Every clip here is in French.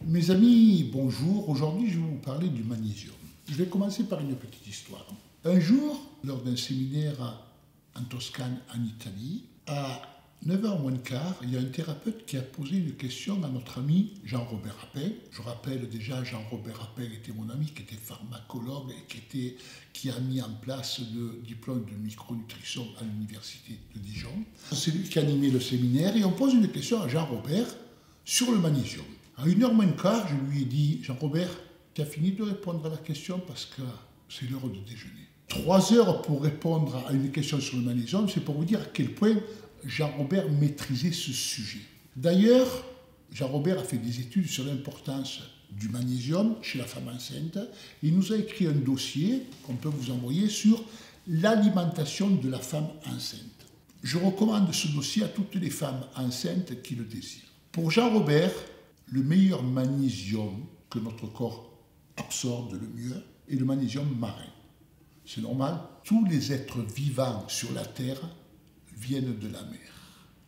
Mes amis, bonjour. Aujourd'hui, je vais vous parler du magnésium. Je vais commencer par une petite histoire. Un jour, lors d'un séminaire en Toscane, en Italie, à 9h moins le quart, il y a un thérapeute qui a posé une question à notre ami Jean-Robert Appel. Je rappelle déjà, Jean-Robert Appel était mon ami, qui était pharmacologue et qui a mis en place le diplôme de micronutrition à l'université de Dijon. C'est lui qui a animé le séminaire et on pose une question à Jean-Robert sur le magnésium. À 1h moins le quart, je lui ai dit, Jean-Robert, tu as fini de répondre à la question parce que c'est l'heure de déjeuner. 3 heures pour répondre à une question sur le magnésium, c'est pour vous dire à quel point Jean-Robert maîtrisait ce sujet. D'ailleurs, Jean-Robert a fait des études sur l'importance du magnésium chez la femme enceinte. Il nous a écrit un dossier qu'on peut vous envoyer sur l'alimentation de la femme enceinte. Je recommande ce dossier à toutes les femmes enceintes qui le désirent. Pour Jean-Robert, le meilleur magnésium que notre corps absorbe le mieux est le magnésium marin. C'est normal, tous les êtres vivants sur la Terre viennent de la mer.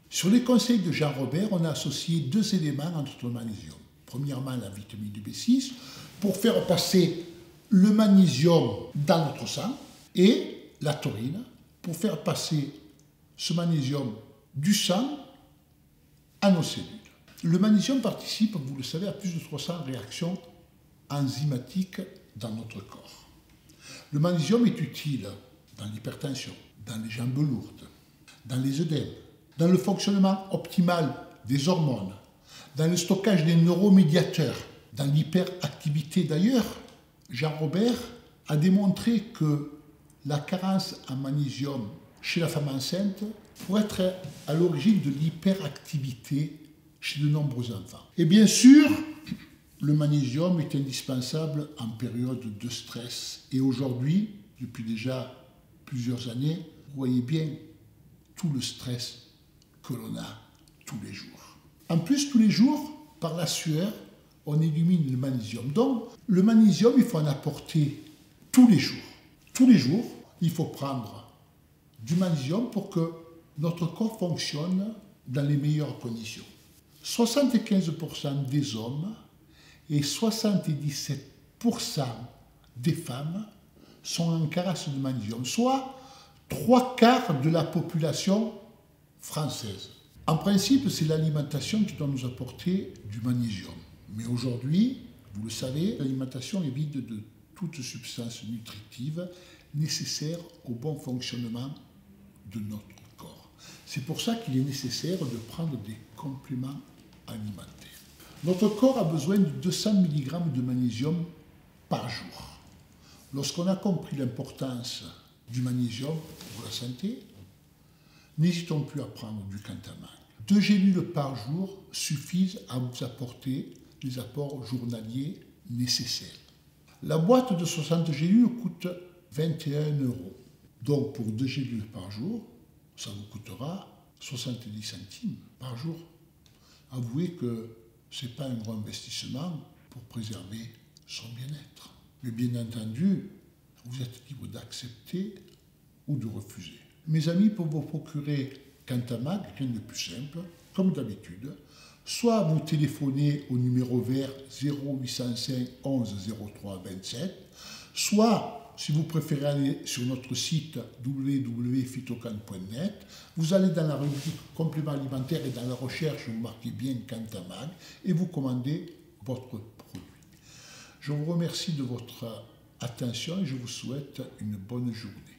Sur les conseils de Jean-Robert, on a associé 2 éléments à notre magnésium. Premièrement, la vitamine B6 pour faire passer le magnésium dans notre sang et la taurine pour faire passer ce magnésium du sang à nos cellules. Le magnésium participe, vous le savez, à plus de 300 réactions enzymatiques dans notre corps. Le magnésium est utile dans l'hypertension, dans les jambes lourdes, dans les œdèmes, dans le fonctionnement optimal des hormones, dans le stockage des neuromédiateurs, dans l'hyperactivité. D'ailleurs, Jean-Robert a démontré que la carence en magnésium chez la femme enceinte pourrait être à l'origine de l'hyperactivité chez de nombreux enfants. Et bien sûr, le magnésium est indispensable en période de stress. Et aujourd'hui, depuis déjà plusieurs années, vous voyez bien tout le stress que l'on a tous les jours. En plus, tous les jours, par la sueur, on élimine le magnésium. Donc, le magnésium, il faut en apporter tous les jours. Tous les jours, il faut prendre du magnésium pour que notre corps fonctionne dans les meilleures conditions. 75% des hommes et 77% des femmes sont en carence de magnésium, soit 3/4 de la population française. En principe, c'est l'alimentation qui doit nous apporter du magnésium. Mais aujourd'hui, vous le savez, l'alimentation est vide de toute substance nutritive nécessaire au bon fonctionnement de notre corps. C'est pour ça qu'il est nécessaire de prendre des compléments alimentaires. Notre corps a besoin de 200 mg de magnésium par jour. Lorsqu'on a compris l'importance du magnésium pour la santé, n'hésitons plus à prendre du Cantamag. 2 gélules par jour suffisent à vous apporter les apports journaliers nécessaires. La boîte de 60 gélules coûte 21 €. Donc pour 2 gélules par jour, ça vous coûtera 70 centimes par jour. Avouez que ce n'est pas un grand investissement pour préserver son bien-être. Mais bien entendu, vous êtes libre d'accepter ou de refuser. Mes amis, pour vous procurer Cantamag, rien de plus simple, comme d'habitude, soit vous téléphonez au numéro vert 0805 11 03 27, soit, si vous préférez aller sur notre site www.phytocan.net, vous allez dans la rubrique compléments alimentaires et dans la recherche, vous marquez bien Cantamag et vous commandez votre produit. Je vous remercie de votre attention et je vous souhaite une bonne journée.